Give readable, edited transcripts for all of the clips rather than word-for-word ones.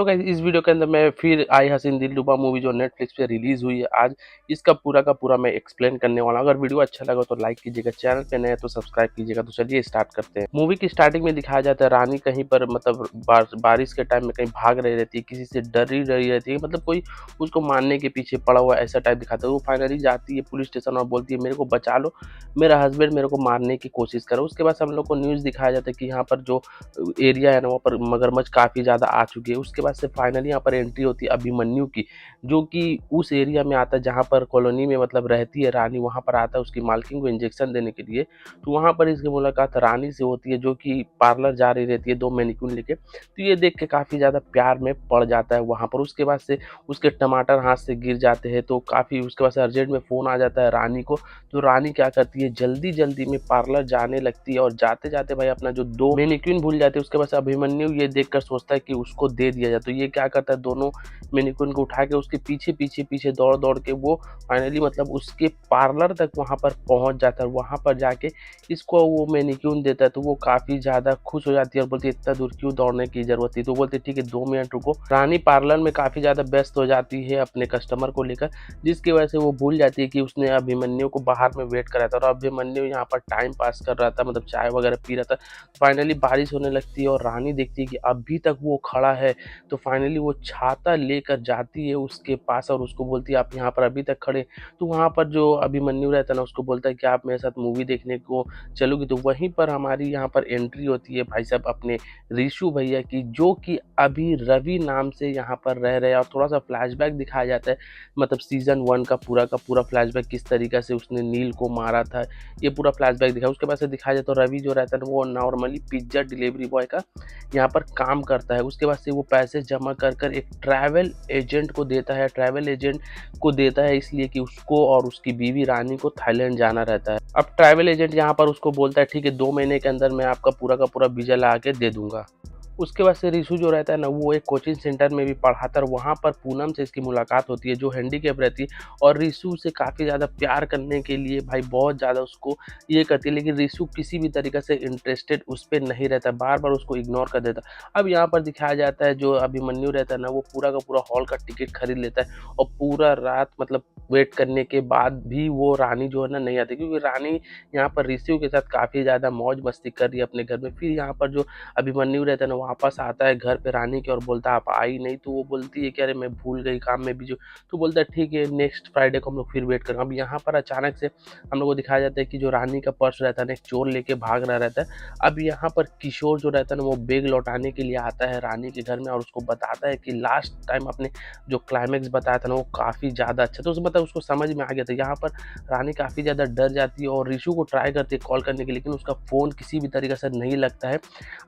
तो गाइस इस वीडियो के अंदर मैं फिर आई हसीन दिलरुबा मूवी जो नेटफ्लिक्स पे रिलीज हुई है आज, इसका पूरा का पूरा मैं एक्सप्लेन करने वाला हूँ। अगर वीडियो अच्छा लगा तो लाइक कीजिएगा, चैनल पे नए हैं तो सब्सक्राइब कीजिएगा। तो चलिए स्टार्ट करते हैं। मूवी की स्टार्टिंग में दिखाया जाता है रानी कहीं पर मतलब बारिश के टाइम में कहीं भाग रही रहती है, किसी से डर ही रही रहती है, मतलब कोई उसको मारने के पीछे पड़ा हुआ ऐसा टाइप दिखाता है। वो फाइनली जाती है पुलिस स्टेशन और बोलती है मेरे को बचा लो, मेरा हस्बैंड मेरे को मारने की कोशिश करो। उसके बाद हम लोग को न्यूज़ दिखाया जाता है कि यहाँ पर जो एरिया है ना वहाँ पर मगरमच्छ काफ़ी ज़्यादा आ चुकी है। उसके बाद से फाइनली यहाँ पर एंट्री होती है अभिमन्यु की, जो कि उस एरिया में आता है जहाँ पर कॉलोनी में मतलब रहती है रानी, वहाँ पर आता है उसकी मालकिन को इंजेक्शन देने के लिए। तो वहाँ पर इसकी मुलाकात रानी से होती है जो कि पार्लर जा रही रहती है 2 मैनिक्विन लेके। तो ये देख के काफ़ी ज़्यादा प्यार में पड़ जाता है वहाँ पर। उसके बाद से उसके टमाटर हाथ से गिर जाते हैं तो काफ़ी उसके बाद से अर्जेंट में फ़ोन आ जाता है रानी को। तो रानी क्या करती है जल्दी-जल्दी में पार्लर जाने लगती है और जाते-जाते भाई अपना जो 2 मैनीक्विन भूल जाते हैं। उसके बाद से अभिमन्यु ये देखकर सोचता है कि उसको दे दिया जाए। तो ये क्या करता है दोनों मैनीक्विन को उठा के उसके पीछे दौड़-दौड़ के वो फाइनली मतलब उसके पार्लर तक वहाँ पर पहुँच जाता है। वहाँ पर जाके इसको वो मैनीक्विन देता है तो वो काफ़ी ज़्यादा खुश हो जाती है और बोलती है इतना दूर क्यों दौड़ने की ज़रूरत थी। तो बोलती है ठीक है 2 मिनट रुको। रानी पार्लर में काफ़ी ज़्यादा व्यस्त हो जाती है अपने कस्टमर को लेकर, जिसकी वजह से वो भूल जाती है कि उसने अभिमन्यु को बाहर में वेट कराया था और अभिमन्यु यहाँ पर टाइम पास कर रहा था, मतलब चाय वगैरह पी रहा था। फाइनली बारिश होने लगती है और रानी देखती है कि अभी तक वो खड़ा है। तो फाइनली वो छाता लेकर जाती है उसके पास और उसको बोलती है आप यहाँ पर अभी तक खड़े। तो वहाँ पर जो अभिमन्यु रहता है ना उसको बोलता है कि आप मेरे साथ मूवी देखने को चलोगी। तो वहीं पर हमारी यहाँ पर एंट्री होती है भाई साहब अपने ऋषु भैया की, जो कि अभी रवि नाम से यहाँ पर रह रहे हैं। और थोड़ा सा फ्लैशबैक दिखाया जाता है, मतलब सीज़न 1 का पूरा फ्लैशबैक किस तरीक़े से उसने नील को मारा था, ये पूरा फ्लैशबैक दिखाया। उसके बाद से दिखाया जाता है रवि जो रहता है ना वो नॉर्मली पिज़्ज़ा डिलीवरी बॉय का यहाँ पर काम करता है। उसके बाद से वो पैसे जमा कर एक ट्रैवल एजेंट को देता है, इसलिए कि उसको और उसकी बीवी रानी को थाईलैंड जाना रहता है। अब ट्रैवल एजेंट यहाँ पर उसको बोलता है ठीक है 2 महीने के अंदर मैं आपका पूरा का पूरा वीज़ा लगा के दे दूँगा। उसके बाद से रिशु जो रहता है ना वो एक कोचिंग सेंटर में भी पढ़ाता है। वहाँ पर पूनम से इसकी मुलाकात होती है जो हैंडीकैप रहती है और रिशु से काफ़ी ज़्यादा प्यार करने के लिए भाई बहुत ज़्यादा उसको ये करती है, लेकिन रिशु किसी भी तरीके से इंटरेस्टेड उस पे नहीं रहता, बार-बार उसको इग्नोर कर देता। अब यहाँ पर दिखाया जाता है जो अभिमन्यु रहता है ना वो पूरा का पूरा हॉल का टिकट खरीद लेता है और पूरा रात मतलब वेट करने के बाद भी वो रानी जो है ना नहीं आती, क्योंकि रानी यहाँ पर रिशु के साथ काफ़ी ज़्यादा मौज मस्ती कर रही है अपने घर में। फिर यहाँ पर जो अभिमन्यु रहता है ना वापस आता है घर पे रानी के और बोलता है आप आई नहीं। तो वो बोलती है कि अरे मैं भूल गई काम में बिजी हूँ। तो बोलता है ठीक है नेक्स्ट फ्राइडे को हम लोग फिर वेट करेंगे। अब यहाँ पर अचानक से हम लोग को दिखाया जाता है कि जो रानी का पर्स रहता है ना एक चोर लेके भाग रहा रहता है। अब यहाँ पर किशोर जो रहता है ना वो बैग लौटाने के लिए आता है रानी के घर में और उसको बताता है कि लास्ट टाइम अपने जो क्लाइमेक्स बताया था ना वो काफ़ी ज़्यादा अच्छा, तो उसको समझ में आ गया था। यहाँ पर रानी काफ़ी ज़्यादा डर जाती है और रिशु को ट्राई करती है कॉल करने के, लेकिन उसका फ़ोन किसी भी तरीके से नहीं लगता है।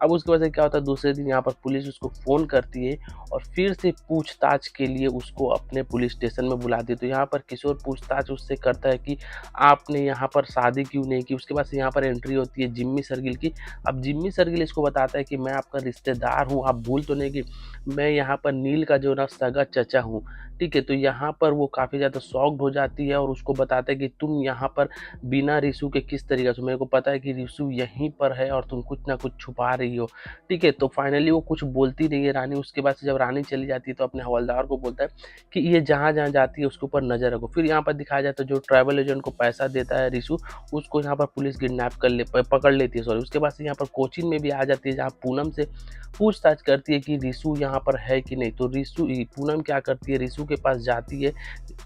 अब उसकी वजह से क्या होता है दूसरे दिन यहाँ पर पुलिस उसको फ़ोन करती है और फिर से पूछताछ के लिए उसको अपने पुलिस स्टेशन में बुलाती है। तो यहाँ पर किशोर पूछताछ उससे करता है कि आपने यहाँ पर शादी क्यों नहीं की। उसके बाद से यहाँ पर एंट्री होती है जिम्मी सरगिल की। अब जिम्मी सरगिल इसको बताता है कि मैं आपका रिश्तेदार हूँ, आप भूल तो नहीं कि मैं यहाँ पर नील का जो ना सगा चचा हूँ, ठीक है। तो यहाँ पर वो काफ़ी ज़्यादा शॉक्ड हो जाती है और उसको बताता है कि तुम यहाँ पर बिना रिशु के किस तरीके से, मेरे को पता है कि रिशु यहीं पर है और तुम कुछ ना कुछ छुपा रही हो, ठीक है। तो फाइनली वो कुछ बोलती नहीं है रानी। उसके बाद से जब रानी चली जाती है तो अपने हवलदार को बोलता है कि ये जहाँ-जहाँ जाती है उसके ऊपर नज़र रखो। फिर यहाँ पर दिखाया जाता है जो ट्रैवल एजेंट को पैसा देता है रिशु, उसको यहाँ पर पुलिस किडनैप पकड़ लेती है, सॉरी। उसके बाद से यहाँ पर कोचिन में भी आ जाती है जहाँ पूनम से पूछताछ करती है कि रिशु यहाँ पर है कि नहीं। तो पूनम क्या करती है रिशु के पास जाती है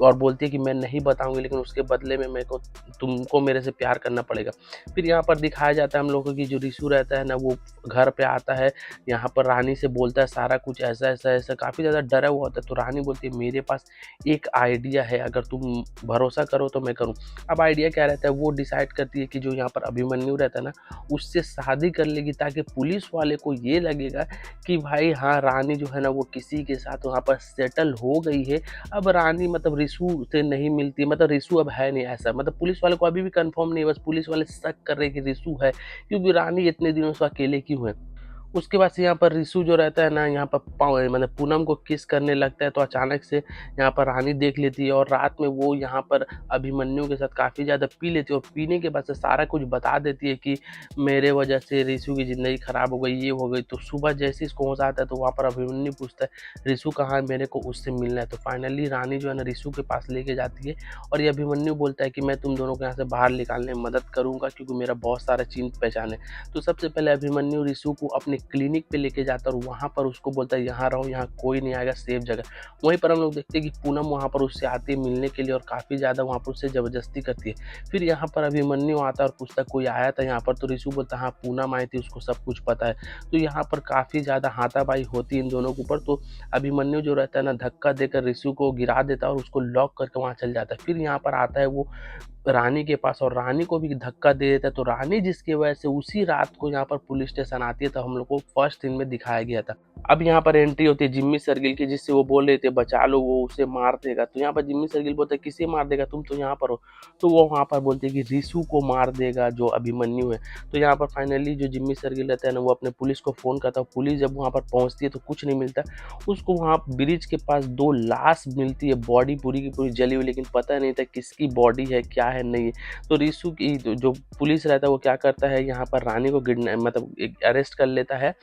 और बोलती है कि मैं नहीं बताऊँगी, लेकिन उसके बदले में मेरे को तुमको मेरे से प्यार करना पड़ेगा। फिर यहाँ पर दिखाया जाता है हम लोगों को कि जो रिशु रहता है ना वो घर पे आता है, यहाँ पर रानी से बोलता है सारा कुछ ऐसा काफ़ी ज़्यादा डरा हुआ होता है। तो रानी बोलती है मेरे पास एक आइडिया है, अगर तुम भरोसा करो तो मैं करूँ। अब आइडिया क्या रहता है वो डिसाइड करती है कि जो यहाँ पर अभिमन्यु रहता है ना उससे शादी कर लेगी, ताकि पुलिस वाले को ये लगेगा कि भाई हाँ रानी जो है ना वो किसी के साथ वहाँ पर सेटल हो गई है। अब रानी मतलब रिशु से नहीं मिलती, मतलब रिशु अब है नहीं, ऐसा मतलब पुलिस वाले को अभी भी कंफर्म नहीं है, बस पुलिस वाले शक कर रहे हैं कि रिशु है, क्योंकि रानी इतने दिनों से अकेले क्यों है। उसके बाद से यहाँ पर रिशु जो रहता है ना, यहाँ पर मतलब पूनम को किस करने लगता है, तो अचानक से यहाँ पर रानी देख लेती है और रात में वो यहाँ पर अभिमन्यु के साथ काफ़ी ज़्यादा पी लेती है और पीने के बाद से सारा कुछ बता देती है कि मेरे वजह से रिशु की ज़िंदगी ख़राब हो गई, ये हो गई। तो सुबह जैसे ही इसको होश आता है तो वहाँ पर अभिमन्यु पूछता है रिशु कहाँ है, मेरे को उससे मिलना है। तो फाइनली रानी जो है ना रिशु के पास लेके जाती है और ये अभिमन्यु बोलता है कि मैं तुम दोनों को यहाँ से बाहर निकालने में मदद करूँगा क्योंकि मेरा बहुत सारा चिन्ह पहचान है। तो सबसे पहले अभिमन्यु रिशु को अपने क्लिनिक पे लेके जाता है और वहाँ पर उसको बोलता है यहाँ रहो, यहाँ कोई नहीं आएगा, सेफ जगह। वहीं पर हम लोग देखते हैं कि पूनम वहाँ पर उससे आती है मिलने के लिए और काफ़ी ज़्यादा वहाँ पर उससे ज़बरदस्ती करती है। फिर यहाँ पर अभिमन्यु आता है और पूछता है कोई आया था यहाँ पर, तो रिशु बोलता है हाँ पूनम आई थी, उसको सब कुछ पता है। तो यहाँ पर काफ़ी ज़्यादा हाथापाई होती है इन दोनों के ऊपर। तो अभिमन्यु जो रहता है ना धक्का देकर रिशु को गिरा देता है और उसको लॉक करके वहाँ चल जाता है। फिर यहाँ पर आता है वो रानी के पास और रानी को भी धक्का दे देता है। तो रानी जिसकी वजह से उसी रात को यहाँ पर पुलिस स्टेशन आती है, तो हम लोग को फर्स्ट सीन में दिखाया गया था। अब यहाँ पर एंट्री होती है जिम्मी शर्गिल की, जिससे वो बोल रहे थे बचा लो, वो उसे मार देगा। तो यहाँ पर जिम्मी शर्गिल बोलते हैं किसे मार देगा, तुम तो यहाँ पर हो। तो वो वहाँ पर बोलते हैं कि रिशु को मार देगा जो अभिमन्यु है। तो यहाँ पर फाइनली जो जिम्मी शर्गिल रहता है ना वो अपने पुलिस को फ़ोन करता है। पुलिस जब वहाँ पर पहुँचती है तो कुछ नहीं मिलता, उसको वहाँ ब्रिज के पास 2 लाश मिलती है, बॉडी पूरी की पूरी जली हुई, लेकिन पता नहीं था किसकी बॉडी है क्या है नहीं है। तो रिशु की जो पुलिस रहता है वो क्या करता है, यहाँ पर रानी को मतलब अरेस्ट कर लेता है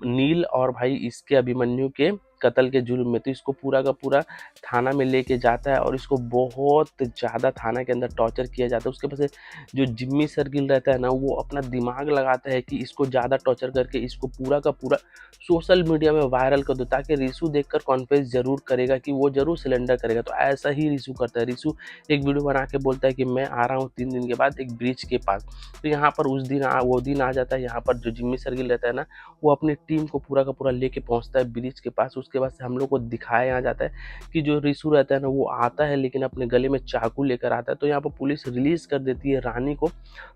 नील और भाई इसके अभिमन्यु के कत्ल के जुर्म में। तो इसको पूरा का पूरा थाना में लेके जाता है और इसको बहुत ज़्यादा थाना के अंदर टॉर्चर किया जाता है। उसके पास जो जिम्मी शर्गिल रहता है ना वो अपना दिमाग लगाता है कि इसको ज़्यादा टॉर्चर करके इसको पूरा का पूरा सोशल मीडिया में वायरल कर दो, ताकि रिशु देखकर कॉन्फेस ज़रूर करेगा कि वो ज़रूर सिलेंडर करेगा। तो ऐसा ही रिशु करता है। रिशु एक वीडियो बना के बोलता है कि मैं आ रहा हूँ 3 दिन के बाद एक ब्रिज के पास। तो यहाँ पर उस दिन वो दिन आ जाता है। यहाँ पर जो जिम्मी शर्गिल रहता है ना वो अपनी टीम को पूरा का पूरा लेके पहुँचता है ब्रिज के पास। उसके बाद से हम लोग को दिखाया जाता है कि जो रिशु रहता है ना वो आता है लेकिन अपने गले में चाकू लेकर आता है। तो यहाँ पर पुलिस रिलीज कर देती है रानी को।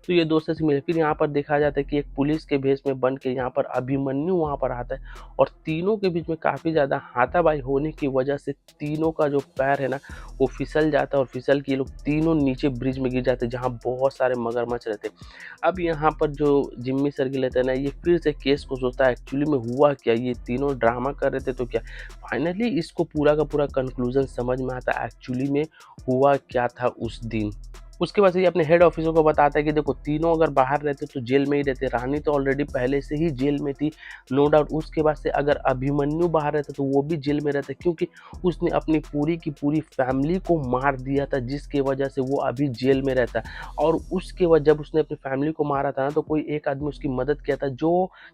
तो ये दोस्तों से मिले। फिर यहाँ पर देखा जाता है कि एक पुलिस के भेष में बन के यहाँ पर अभिमन्यु वहाँ पर आता है और तीनों के बीच में काफ़ी ज़्यादा हाथापाई होने की वजह से तीनों का जो पैर है ना वो फिसल जाता है और फिसल के ये लोग तीनों नीचे ब्रिज में गिर जाते हैं जहाँ बहुत सारे मगरमच्छ रहते हैं। अब यहाँ पर जो जिम्मी शर्गिल रहता है ना ये फिर से केस को सोचता है एक्चुअली में हुआ क्या, ये तीनों ड्रामा कर रहे थे तो क्या। फाइनली इसको पूरा का पूरा कंक्लूजन समझ में आता है एक्चुअली में हुआ क्या था उस दिन। उसके बाद से ये अपने हेड ऑफिसर को बताता है कि देखो तीनों अगर बाहर रहते तो जेल में ही रहते, रानी तो ऑलरेडी पहले से ही जेल में थी नो डाउट। उसके बाद से अगर अभिमन्यु बाहर रहता तो वो भी जेल में रहता, क्योंकि उसने अपनी पूरी की पूरी फैमिली को मार दिया था जिसकी वजह से वो अभी जेल में रहता। और उसके बाद जब उसने अपनी फैमिली को मारा था ना तो कोई एक आदमी उसकी मदद किया था जो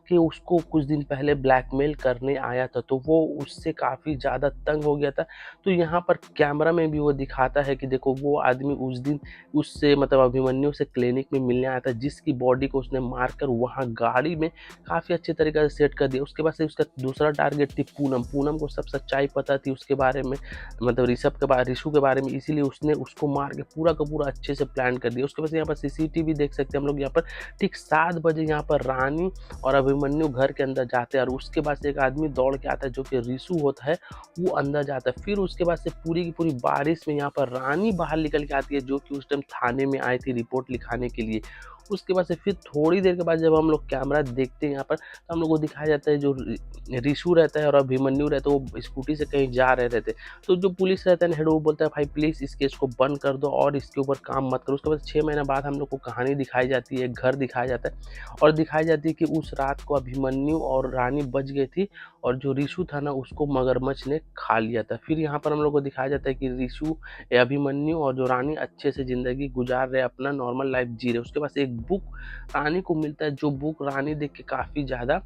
कि उसको कुछ दिन पहले ब्लैकमेल करने आया था, तो वो उससे काफ़ी ज़्यादा तंग हो गया था। तो यहाँ पर कैमरा में भी वो दिखाता है कि देखो वो आदमी उस दिन उससे मतलब अभिमन्यु से क्लिनिक में मिलने आया था जिसकी बॉडी को उसने मारकर वहाँ गाड़ी में काफ़ी अच्छे तरीके से सेट कर दिया। उसके बाद से उसका दूसरा टारगेट थी पूनम। पूनम को सब सच्चाई पता थी उसके बारे में, मतलब रिशु के बारे में, इसीलिए उसने उसको मार के पूरा का पूरा अच्छे से प्लान कर दिया। उसके बाद यहाँ पर सीसीटीवी देख सकते हैं हम लोग। यहाँ पर ठीक 7 बजे यहाँ पर रानी और अभिमन्यु घर के अंदर जाते हैं और उसके बाद से एक आदमी दौड़ के आता है जो कि रिशु होता है, वो अंदर जाता है। फिर उसके बाद से पूरी की पूरी बारिश में यहाँ पर रानी बाहर निकल के आती है जो कि उस टाइम थाने में आई थी रिपोर्ट लिखाने के लिए। उसके बाद से फिर थोड़ी देर के बाद जब हम लोग कैमरा देखते हैं यहाँ पर तो हम लोग को दिखाया जाता है जो रिशु रहता है और अभिमन्यु रहता है वो स्कूटी से कहीं जा रहे रहते। तो जो पुलिस रहता है ना हेड वो बोलता है भाई प्लीज़ इस केस को बंद कर दो और इसके ऊपर काम मत करो। उसके बाद 6 महीना बाद हम लोग को कहानी दिखाई जाती है, घर दिखाया जाता है और दिखाई जाती है कि उस रात को अभिमन्यु और रानी बच गई थी और जो रिशु था ना उसको मगरमच्छ ने खा लिया था। फिर यहाँ पर हम लोग को दिखाया जाता है कि रिशु, अभिमन्यु और जो रानी अच्छे से ज़िंदगी गुजार रहे, अपना नॉर्मल लाइफ जी रहे। उसके पास एक बुक रानी को मिलता है जो बुक रानी देख के काफ़ी ज़्यादा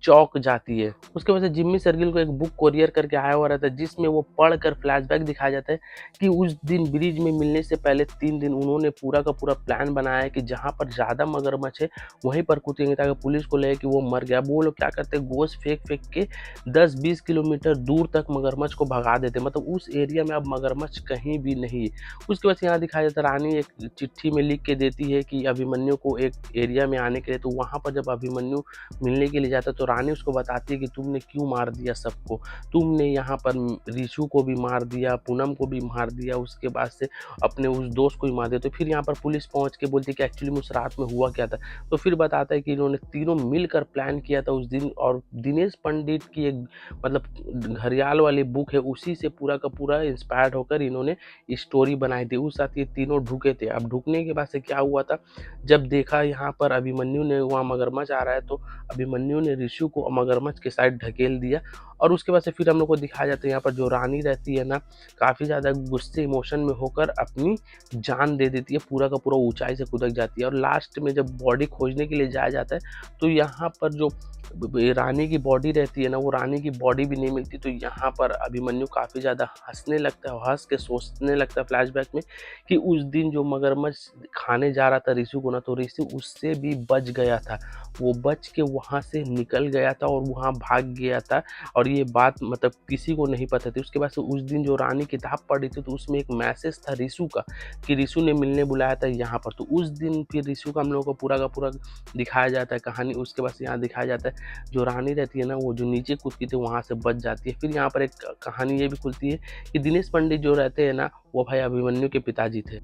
चौंक जाती है। उसके बाद से जिम्मी शर्गिल को एक बुक कोरियर करके आया हुआ रहता है जिसमें वो पढ़कर फ्लैशबैक दिखाया जाता है कि उस दिन ब्रिज में मिलने से पहले 3 दिन उन्होंने पूरा का पूरा प्लान बनाया है कि जहाँ पर ज़्यादा मगरमच्छ है वहीं पर कूदेंगे ताकि पुलिस को लगे कि वो मर गया। वो लोग क्या करते हैं गोश्त फेंक फेंक के 10-20 किलोमीटर दूर तक मगरमच्छ को भगा देते, मतलब उस एरिया में अब मगरमच्छ कहीं भी नहीं है। उसके बाद यहाँ दिखाया जाता है रानी एक चिट्ठी में लिख के देती है कि अभिमन्यु को एक एरिया में आने के लिए। तो वहाँ पर जब अभिमन्यु मिलने के लिए जाता है तो रानी उसको बताती है कि तुमने क्यों मार दिया सबको, तुमने यहाँ पर ऋषु को भी मार दिया, पूनम को भी मार दिया, उसके बाद से अपने उस दोस्त को भी मार दिया। तो फिर यहाँ पर पुलिस पहुँच के बोलती है कि एक्चुअली में उस रात में हुआ क्या था। तो फिर बताता है कि इन्होंने तीनों मिलकर प्लान किया था उस दिन, और दिनेश पंडित की एक मतलब घड़ियाल वाली बुक है, उसी से पूरा का पूरा इंस्पायर्ड होकर इन्होंने स्टोरी बनाई थी। उस साथ ये तीनों ढुके थे। अब ढुकने के बाद से क्या हुआ था, जब देखा यहाँ पर अभिमन्यु ने वहाँ मगरमच्छ आ रहा है, तो अभिमन्यु ने ऋषु को मगरमच्छ के साइड ढकेल दिया। और उसके बाद से फिर हम लोग को दिखाया जाता है यहाँ पर जो रानी रहती है ना, काफ़ी ज़्यादा गुस्से इमोशन में होकर अपनी जान दे देती है, पूरा का पूरा ऊंचाई से कूद जाती है। और लास्ट में जब बॉडी खोजने के लिए जाया जाता है, तो यहाँ पर जो रानी की बॉडी रहती है ना, वो रानी की बॉडी भी नहीं मिलती। तो यहाँ पर अभिमन्यु काफ़ी ज़्यादा हंसने लगता है, और हंस के सोचने लगता है फ्लैशबैक में कि उस दिन जो मगरमच्छ खाने जा रहा था ऋषु को ना, तो ऋषु उससे भी बच गया था, वो बच के वहाँ से निकल गया था और वहाँ भाग गया था। और ये बात मतलब किसी को नहीं पता थी। उसके बाद से उस दिन जो रानी किताब पढ़ी थी, तो उसमें एक मैसेज था ऋषु का कि ऋषु ने मिलने बुलाया था यहाँ पर। तो उस दिन फिर ऋषु का हम लोगों को पूरा का पूरा दिखाया जाता है कहानी। उसके बाद से यहाँ दिखाया जाता है जो रानी रहती है ना, वो जो नीचे कूदती थी वहाँ से बच जाती है। फिर यहाँ पर एक कहानी ये भी खुलती है कि दिनेश पंडित जो रहते हैं ना, वो भाई अभिमन्यु के पिताजी थे।